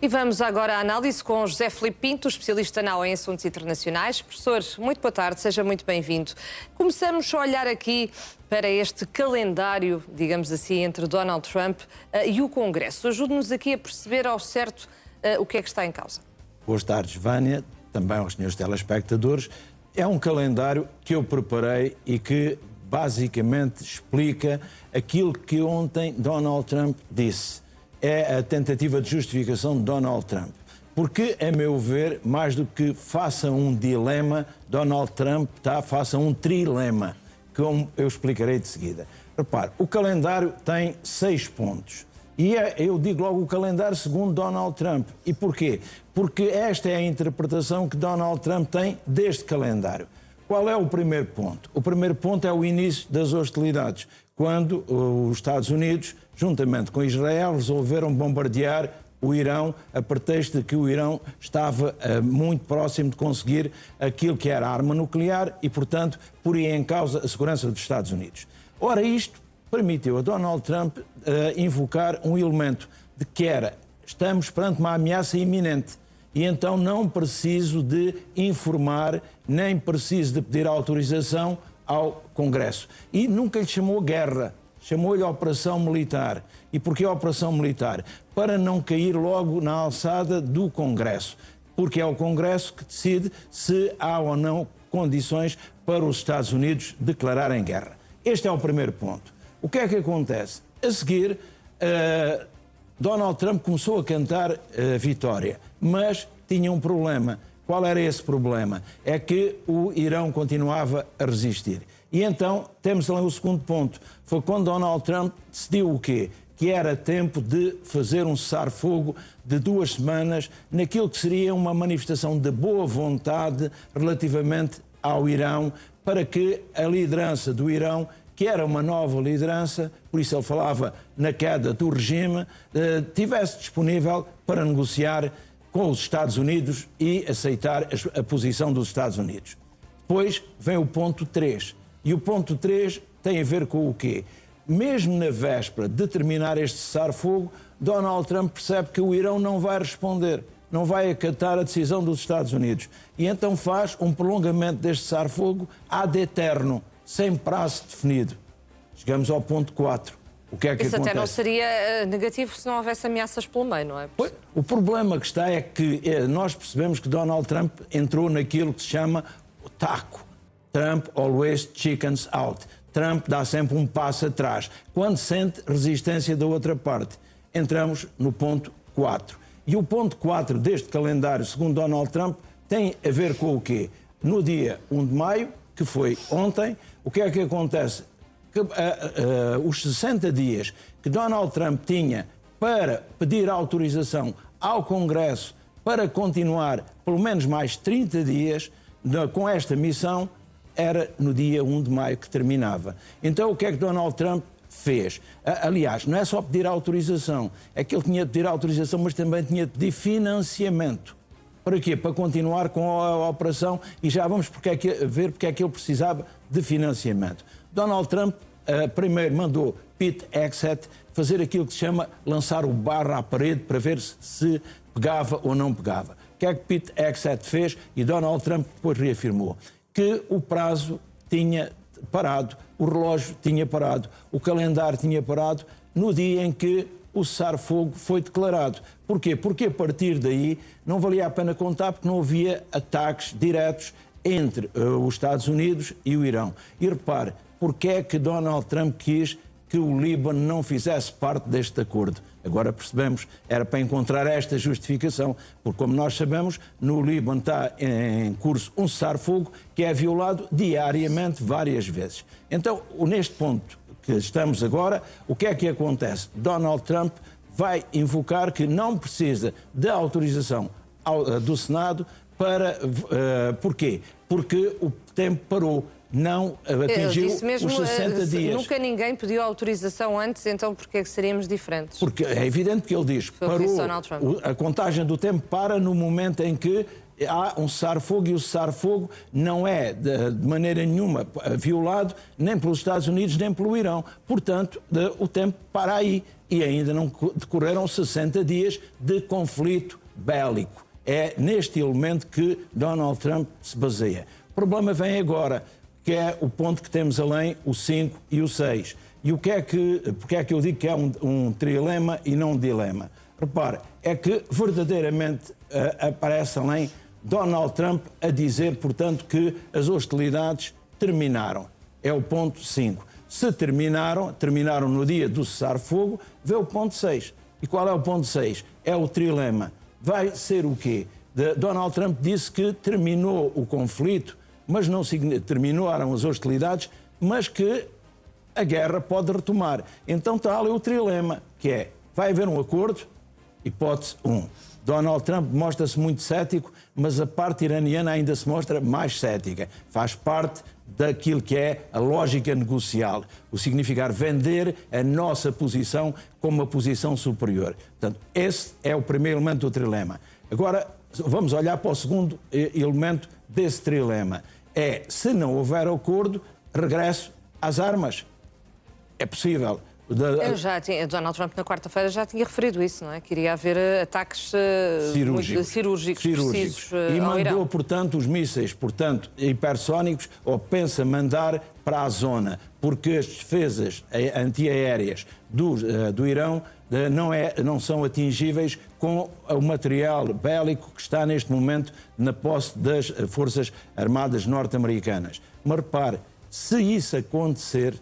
E vamos agora à análise com José Filipe Pinto, especialista na ONU em assuntos internacionais. Professor, muito boa tarde, seja muito bem-vindo. Começamos a olhar aqui para este calendário, digamos assim, entre Donald Trump e o Congresso. Ajude-nos aqui a perceber ao certo o que é que está em causa. Boas tardes, Vânia, também aos senhores telespectadores. É um calendário que eu preparei e que basicamente explica aquilo que ontem Donald Trump disse. É a tentativa de justificação de Donald Trump. Porque, a meu ver, mais do que faça um dilema, Donald Trump faça um trilema, como eu explicarei de seguida. Repare, o calendário tem 6 pontos. E eu digo logo o calendário segundo Donald Trump. E porquê? Porque esta é a interpretação que Donald Trump tem deste calendário. Qual é o primeiro ponto? O primeiro ponto é o início das hostilidades, quando os Estados Unidos, juntamente com Israel, resolveram bombardear o Irão a pretexto de que o Irão estava muito próximo de conseguir aquilo que era a arma nuclear e, portanto, poria em causa a segurança dos Estados Unidos. Ora, isto permitiu a Donald Trump invocar um elemento de que era estamos perante uma ameaça iminente e então não preciso de informar, nem preciso de pedir autorização ao Congresso. E nunca lhe chamou guerra, chamou-lhe Operação Militar. E porquê Operação Militar? Para não cair logo na alçada do Congresso, porque é o Congresso que decide se há ou não condições para os Estados Unidos declararem guerra. Este é o primeiro ponto. O que é que acontece? A seguir, Donald Trump começou a cantar a vitória, mas tinha um problema. Qual era esse problema? É que o Irão continuava a resistir. E então, temos ali o segundo ponto. Foi quando Donald Trump decidiu o quê? Que era tempo de fazer um cessar-fogo de 2 semanas naquilo que seria uma manifestação de boa vontade relativamente ao Irão, para que a liderança do Irão, que era uma nova liderança, por isso ele falava na queda do regime, estivesse disponível para negociar com os Estados Unidos e aceitar a posição dos Estados Unidos. Depois vem o ponto 3. E o ponto 3 tem a ver com o quê? Mesmo na véspera de terminar este cessar-fogo, Donald Trump percebe que o Irão não vai responder, não vai acatar a decisão dos Estados Unidos. E então faz um prolongamento deste cessar-fogo ad eterno, sem prazo definido. Chegamos ao ponto 4. O que é que isso acontece? Até não seria negativo se não houvesse ameaças pelo meio, não é? Pois, o problema que está é que nós percebemos que Donald Trump entrou naquilo que se chama o taco. Trump always chickens out. Trump dá sempre um passo atrás. Quando sente resistência da outra parte. Entramos no ponto 4. E o ponto 4 deste calendário, segundo Donald Trump, tem a ver com o quê? No dia 1 de maio, que foi ontem, o que é que acontece? Que, os 60 dias que Donald Trump tinha para pedir autorização ao Congresso para continuar pelo menos mais 30 dias com esta missão, era no dia 1 de maio que terminava. Então o que é que Donald Trump fez? Aliás, não é só pedir autorização, é que ele tinha de pedir autorização, mas também tinha de pedir financiamento. Para quê? Para continuar com a operação e já vamos ver porque é que ele precisava de financiamento. Donald Trump primeiro mandou Pete Hegseth fazer aquilo que se chama lançar o barro à parede para ver se pegava ou não pegava. O que é que Pete Hegseth fez? E Donald Trump depois reafirmou que o prazo tinha parado, o relógio tinha parado, o calendário tinha parado no dia em que o cessar-fogo foi declarado. Porquê? Porque a partir daí não valia a pena contar porque não havia ataques diretos entre os Estados Unidos e o Irão. E repare, porque é que Donald Trump quis que o Líbano não fizesse parte deste acordo? Agora percebemos, era para encontrar esta justificação, porque como nós sabemos, no Líbano está em curso um cessar-fogo que é violado diariamente várias vezes. Então, neste ponto que estamos agora, o que é que acontece? Donald Trump vai invocar que não precisa de autorização do Senado para... porquê? Porque o tempo parou. Não atingiu os 60 dias. Nunca ninguém pediu autorização antes, então porquê é que seríamos diferentes? Porque é evidente que ele diz, parou, a contagem do tempo para no momento em que há um cessar-fogo e o cessar-fogo não é de maneira nenhuma violado nem pelos Estados Unidos nem pelo Irão. Portanto, o tempo para aí e ainda não decorreram 60 dias de conflito bélico. É neste elemento que Donald Trump se baseia. O problema vem agora, que é o ponto que temos além, o 5 e o 6. E porque é que eu digo que é um trilema e não um dilema? Repare, é que verdadeiramente aparece além Donald Trump a dizer, portanto, que as hostilidades terminaram. É o ponto 5. Se terminaram no dia do cessar-fogo, vê o ponto 6. E qual é o ponto 6? É o trilema. Vai ser o quê? Donald Trump disse que terminou o conflito, mas não terminaram as hostilidades, mas que a guerra pode retomar. Então está ali o trilema, que é, vai haver um acordo, hipótese 1. Donald Trump mostra-se muito cético, mas a parte iraniana ainda se mostra mais cética. Faz parte daquilo que é a lógica negocial, o significar vender a nossa posição como uma posição superior. Portanto, esse é o primeiro elemento do trilema. Agora, vamos olhar para o segundo elemento desse trilema. É, se não houver acordo, regresso às armas. É possível. Donald Trump na quarta-feira já tinha referido isso, não é? Que iria haver ataques cirúrgicos precisos e ao Irão. mandou, portanto, os mísseis, hipersónicos, ou pensa mandar para a zona, porque as defesas antiaéreas do Irão não são atingíveis com o material bélico que está neste momento na posse das Forças Armadas norte-americanas. Mas repare, se isso acontecer,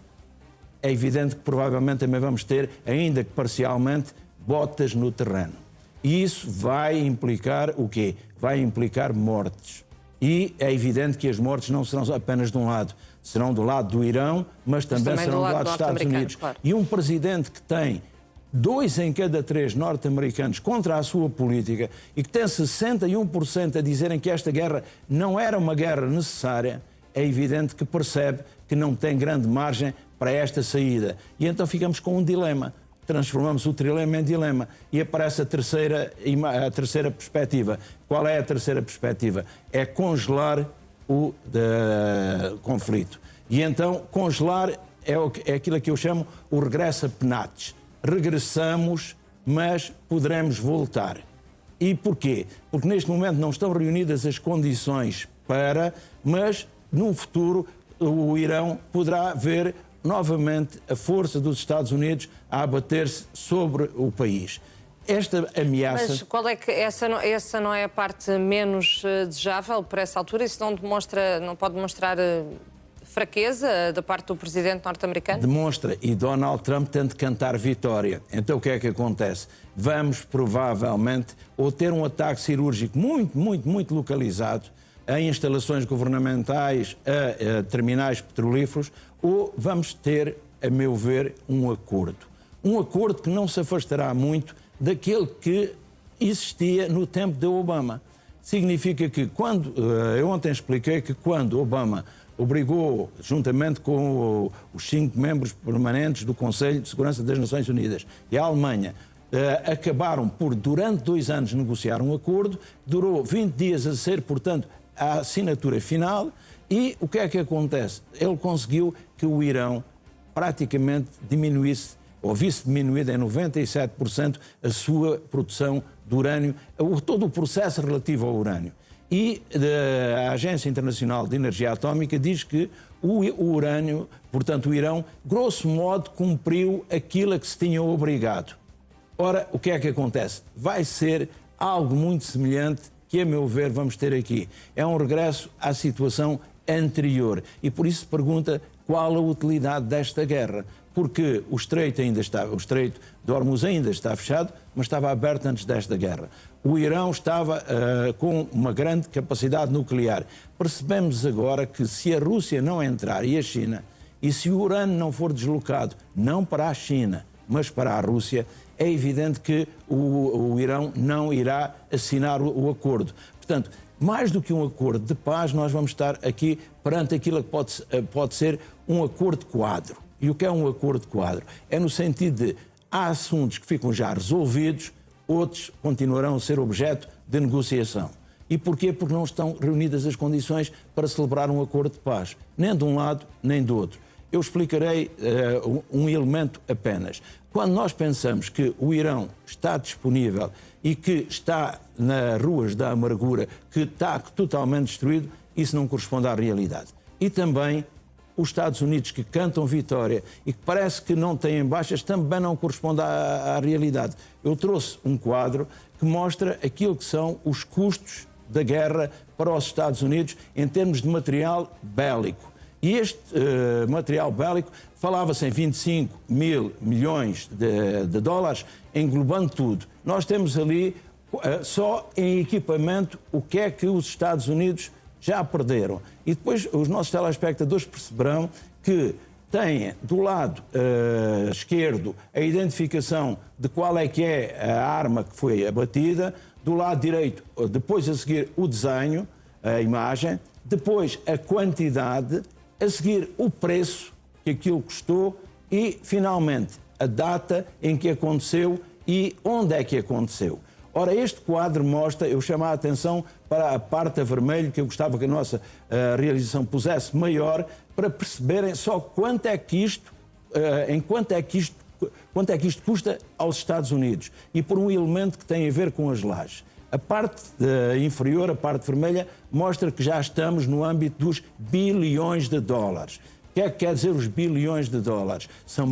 é evidente que provavelmente também vamos ter, ainda que parcialmente, botas no terreno. E isso vai implicar o quê? Vai implicar mortes. E é evidente que as mortes não serão apenas de um lado, serão do lado do Irão, mas também serão do lado dos Estados Unidos. Claro. E um presidente que tem 2 em cada 3 norte-americanos contra a sua política e que tem 61% a dizerem que esta guerra não era uma guerra necessária, é evidente que percebe que não tem grande margem para esta saída. E então ficamos com um dilema. Transformamos o trilema em dilema. E aparece a terceira perspectiva. Qual é a terceira perspectiva? É congelar o conflito. E então, congelar é aquilo que eu chamo o regresso a penates. Regressamos, mas poderemos voltar. E porquê? Porque neste momento não estão reunidas as condições mas num futuro o Irão poderá ver novamente a força dos Estados Unidos a abater-se sobre o país. Esta ameaça... Mas qual é que essa não é a parte menos desejável por essa altura? Isso não pode demonstrar fraqueza da parte do presidente norte-americano? Demonstra, e Donald Trump tem de cantar vitória. Então o que é que acontece? Vamos provavelmente ou ter um ataque cirúrgico muito localizado em instalações governamentais, a terminais petrolíferos, ou vamos ter, a meu ver, um acordo. Um acordo que não se afastará muito daquele que existia no tempo de Obama. Significa que eu ontem expliquei que quando Obama obrigou, juntamente com os 5 membros permanentes do Conselho de Segurança das Nações Unidas e a Alemanha, acabaram por, durante 2 anos, negociar um acordo, durou 20 dias a ser, portanto, a assinatura final. E o que é que acontece? Ele conseguiu que o Irão praticamente diminuísse, ou visse diminuída em 97% a sua produção de urânio, todo o processo relativo ao urânio. E a Agência Internacional de Energia Atómica diz que o urânio, portanto o Irão, grosso modo cumpriu aquilo a que se tinha obrigado. Ora, o que é que acontece? Vai ser algo muito semelhante que, a meu ver, vamos ter aqui. É um regresso à situação anterior. E por isso se pergunta qual a utilidade desta guerra. Porque o Estreito de Hormuz ainda está fechado, mas estava aberto antes desta guerra. O Irão estava com uma grande capacidade nuclear. Percebemos agora que se a Rússia não entrar e a China, e se o urânio não for deslocado, não para a China, mas para a Rússia, é evidente que o Irão não irá assinar o acordo. Portanto, mais do que um acordo de paz, nós vamos estar aqui perante aquilo que pode ser um acordo quadro. E o que é um acordo quadro? É no sentido de há assuntos que ficam já resolvidos, outros continuarão a ser objeto de negociação. E porquê? Porque não estão reunidas as condições para celebrar um acordo de paz, nem de um lado nem do outro. Eu explicarei um elemento apenas. Quando nós pensamos que o Irão está disponível e que está nas ruas da amargura, que está totalmente destruído, isso não corresponde à realidade. E também os Estados Unidos, que cantam vitória e que parece que não têm baixas, também não corresponde à realidade. Eu trouxe um quadro que mostra aquilo que são os custos da guerra para os Estados Unidos em termos de material bélico. E este material bélico falava-se em 25 mil milhões de dólares, englobando tudo. Nós temos ali, só em equipamento, o que é que os Estados Unidos já perderam. E depois os nossos telespectadores perceberão que têm do lado esquerdo a identificação de qual é que é a arma que foi abatida, do lado direito, depois a seguir o desenho, a imagem, depois a quantidade, a seguir o preço que aquilo custou e, finalmente, a data em que aconteceu e onde é que aconteceu. Ora, este quadro mostra, eu chamo a atenção para a parte a vermelho, que eu gostava que a nossa realização pusesse maior, para perceberem só quanto é que isto custa aos Estados Unidos. E por um elemento que tem a ver com as lajes. A parte inferior, a parte vermelha, mostra que já estamos no âmbito dos bilhões de dólares. O que é que quer dizer os bilhões de dólares? São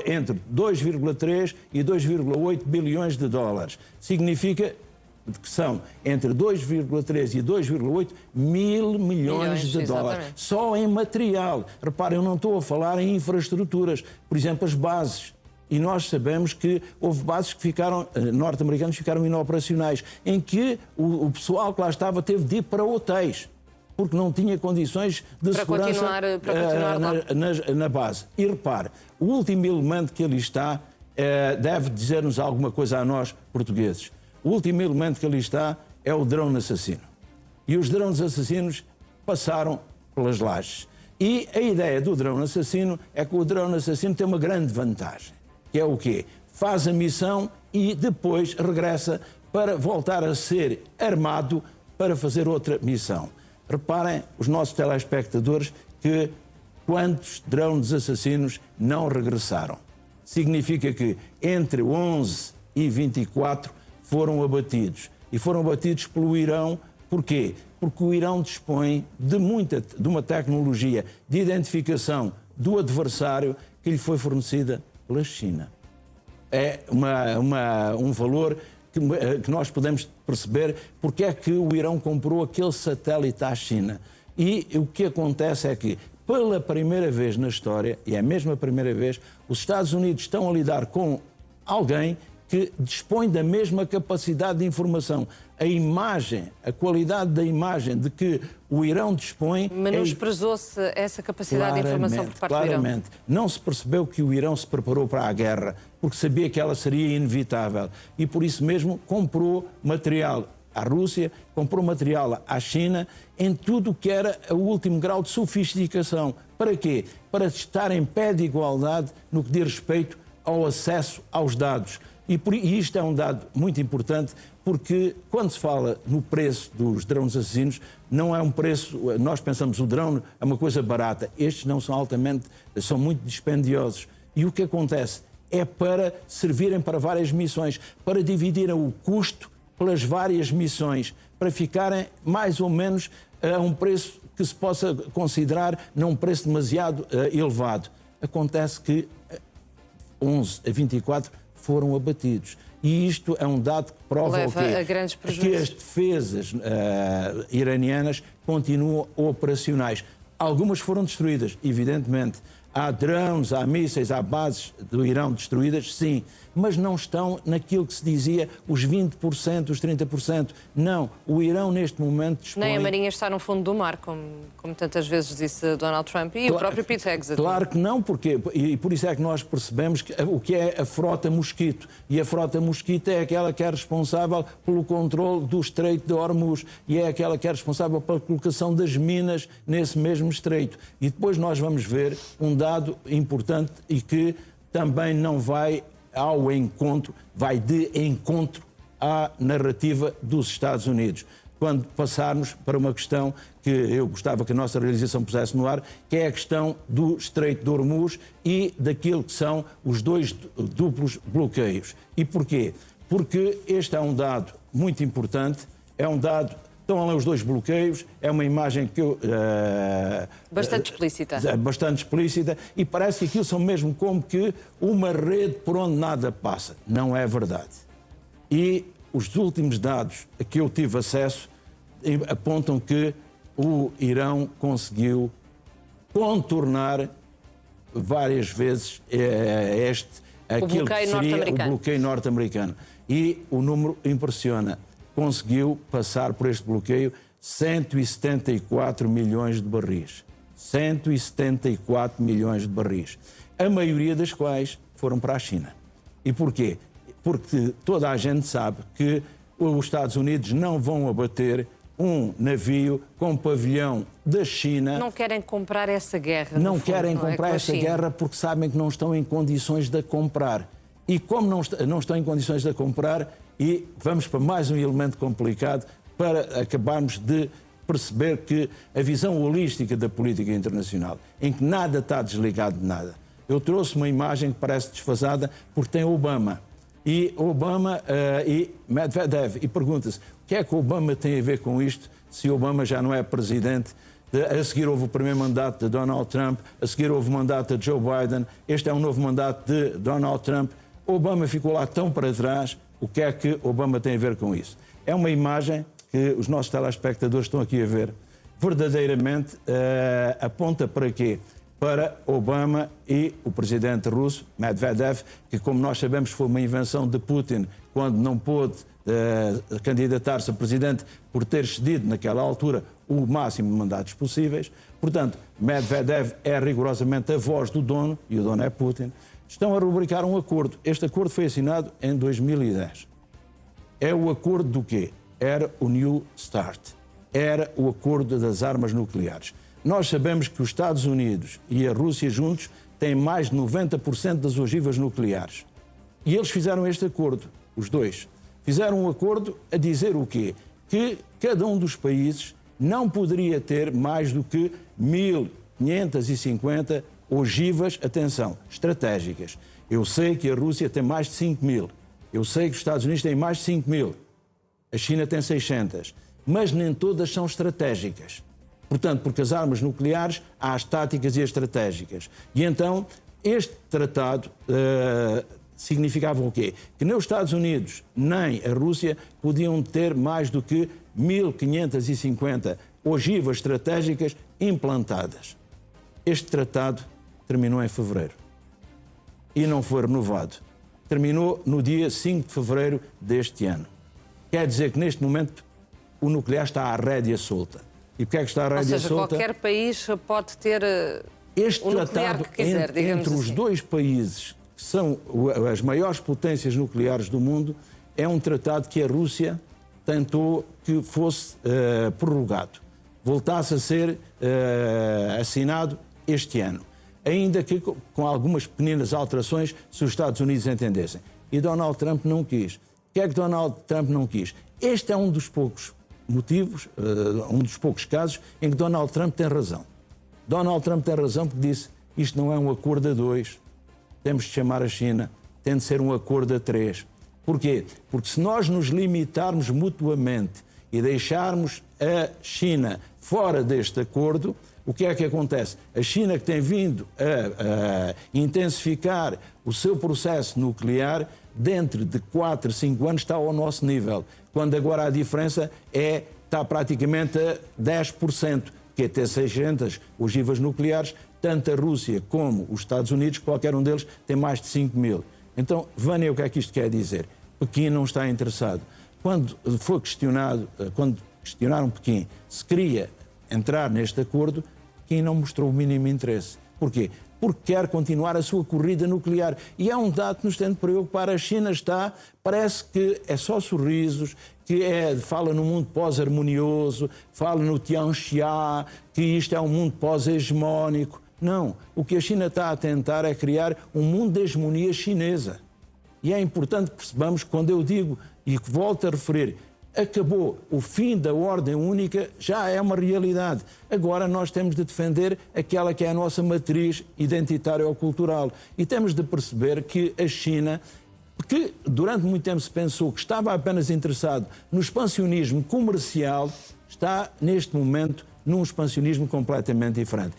entre 2,3 e 2,8 bilhões de dólares. Significa que são entre 2,3 e 2,8 mil milhões de dólares. Exatamente. Só em material. Reparem, eu não estou a falar em infraestruturas. Por exemplo, as bases. E nós sabemos que houve bases que ficaram, norte-americanos ficaram inoperacionais, em que o pessoal que lá estava teve de ir para hotéis, porque não tinha condições de segurança na base. E repare, o último elemento que ali está deve dizer-nos alguma coisa a nós, portugueses. O último elemento que ali está é o drone assassino. E os drones assassinos passaram pelas lajes. E a ideia do drone assassino é que o drone assassino tem uma grande vantagem, que é o quê? Faz a missão e depois regressa para voltar a ser armado para fazer outra missão. Reparem, os nossos telespectadores, que quantos drones assassinos não regressaram. Significa que entre 11 e 24 foram abatidos. E foram abatidos pelo Irão. Porquê? Porque o Irão dispõe de uma tecnologia de identificação do adversário que lhe foi fornecida pela China. É um valor que nós podemos perceber porque é que o Irão comprou aquele satélite à China. E o que acontece é que, pela primeira vez na história, e é mesmo a primeira vez, os Estados Unidos estão a lidar com alguém que dispõe da mesma capacidade de informação. A imagem, a qualidade da imagem de que o Irão dispõe... Menosprezou-se essa capacidade de informação por parte do Irão. Claramente. Não se percebeu que o Irão se preparou para a guerra, porque sabia que ela seria inevitável. E por isso mesmo comprou material à Rússia, comprou material à China, em tudo o que era o último grau de sofisticação. Para quê? Para estar em pé de igualdade no que diz respeito ao acesso aos dados. E isto é um dado muito importante, porque quando se fala no preço dos drones assassinos, não é um preço, nós pensamos o drone é uma coisa barata, estes não são são muito dispendiosos. E o que acontece é para servirem para várias missões, para dividirem o custo pelas várias missões, para ficarem mais ou menos a um preço que se possa considerar não um preço demasiado elevado. Acontece que 11 a 24 foram abatidos. E isto é um dado que prova que as defesas iranianas continuam operacionais. Algumas foram destruídas, evidentemente. Há drones, há mísseis, há bases do Irão destruídas, sim, mas não estão naquilo que se dizia os 20%, os 30%. Não, o Irão neste momento dispõe... Nem a Marinha está no fundo do mar, como tantas vezes disse Donald Trump e o próprio Pete Hegseth. Claro que não, e por isso é que nós percebemos o que é a frota Mosquito. E a frota Mosquito é aquela que é responsável pelo controle do Estreito de Hormuz e é aquela que é responsável pela colocação das minas nesse mesmo estreito. E depois nós vamos ver um dado importante e que também não vai ao encontro, vai de encontro à narrativa dos Estados Unidos. Quando passarmos para uma questão que eu gostava que a nossa realização pusesse no ar, que é a questão do Estreito de Hormuz e daquilo que são os dois duplos bloqueios. E porquê? Porque este é um dado muito importante, é um dado... Estão lá os dois bloqueios, é uma imagem que eu... Bastante explícita. Bastante explícita, e parece que aquilo são mesmo como que uma rede por onde nada passa. Não é verdade. E os últimos dados a que eu tive acesso apontam que o Irão conseguiu contornar várias vezes aquilo que seria o bloqueio norte-americano. E o número impressiona. Conseguiu passar por este bloqueio 174 milhões de barris. 174 milhões de barris. A maioria das quais foram para a China. E porquê? Porque toda a gente sabe que os Estados Unidos não vão abater um navio com pavilhão da China. Não querem comprar essa guerra. Não querem comprar essa guerra porque sabem que não estão em condições de a comprar. E como não estão em condições de a comprar, e vamos para mais um elemento complicado para acabarmos de perceber que a visão holística da política internacional, em que nada está desligado de nada. Eu trouxe uma imagem que parece desfasada porque tem Obama. E Medvedev. E pergunta-se, o que é que Obama tem a ver com isto, se Obama já não é presidente? A seguir houve o primeiro mandato de Donald Trump, a seguir houve o mandato de Joe Biden, este é um novo mandato de Donald Trump. Obama ficou lá tão para trás, o que é que Obama tem a ver com isso? É uma imagem que os nossos telespectadores estão aqui a ver, verdadeiramente aponta para quê? Para Obama e o presidente russo, Medvedev, que, como nós sabemos, foi uma invenção de Putin quando não pôde candidatar-se a presidente por ter cedido, naquela altura, o máximo de mandatos possíveis. Portanto, Medvedev é rigorosamente a voz do dono, e o dono é Putin. Estão a rubricar um acordo. Este acordo foi assinado em 2010. É o acordo do quê? Era o New START. Era o acordo das armas nucleares. Nós sabemos que os Estados Unidos e a Rússia juntos têm mais de 90% das ogivas nucleares. E eles fizeram este acordo, os dois. Fizeram um acordo a dizer o quê? Que cada um dos países não poderia ter mais do que 1.550 ogivas, atenção, estratégicas. Eu sei que a Rússia tem mais de 5.000. Eu sei que os Estados Unidos têm mais de 5.000. A China tem 600. Mas nem todas são estratégicas. Portanto, porque as armas nucleares há as táticas e as estratégicas. E então, este tratado significava o quê? Que nem os Estados Unidos nem a Rússia podiam ter mais do que 1.550 ogivas estratégicas implantadas. Este tratado terminou em fevereiro e não foi renovado. Terminou no dia 5 de fevereiro deste ano. Quer dizer que, neste momento, o nuclear está à rédea solta. E porquê é que está à rédea solta? Ou seja, qualquer país pode ter este o nuclear que quiser, digamos entre assim. os dois países que são as maiores potências nucleares do mundo, é um tratado que a Rússia tentou que fosse prorrogado, voltasse a ser assinado este ano, ainda que com algumas pequenas alterações, se os Estados Unidos entendessem. E Donald Trump não quis. O que é que Donald Trump não quis? Este é um dos poucos motivos, um dos poucos casos em que Donald Trump tem razão. Donald Trump tem razão porque disse: isto não é um acordo a dois, temos de chamar a China, tem de ser um acordo a três. Porquê? Porque se nós nos limitarmos mutuamente e deixarmos a China fora deste acordo, o que é que acontece? A China, que tem vindo a intensificar o seu processo nuclear, dentro de 4, 5 anos está ao nosso nível, quando agora a diferença está praticamente a 10%, que é ter 600 ogivas nucleares, tanto a Rússia como os Estados Unidos, qualquer um deles tem mais de 5.000. Então, Vânia, o que é que isto quer dizer? Pequim não está interessado. Quando questionaram Pequim se queria entrar neste acordo, Pequim não mostrou o mínimo interesse. Porquê? Porque quer continuar a sua corrida nuclear. E é um dado que nos tem de preocupar. A China parece que é só sorrisos, que fala no mundo pós-harmonioso, fala no Tianxia, que isto é um mundo pós-hegemónico. Não. O que a China está a tentar é criar um mundo de hegemonia chinesa. E é importante que percebamos, quando eu digo E volto a referir, acabou. O fim da ordem única já é uma realidade. Agora nós temos de defender aquela que é a nossa matriz identitária ou cultural. E temos de perceber que a China, que durante muito tempo se pensou que estava apenas interessado no expansionismo comercial, está neste momento num expansionismo completamente diferente.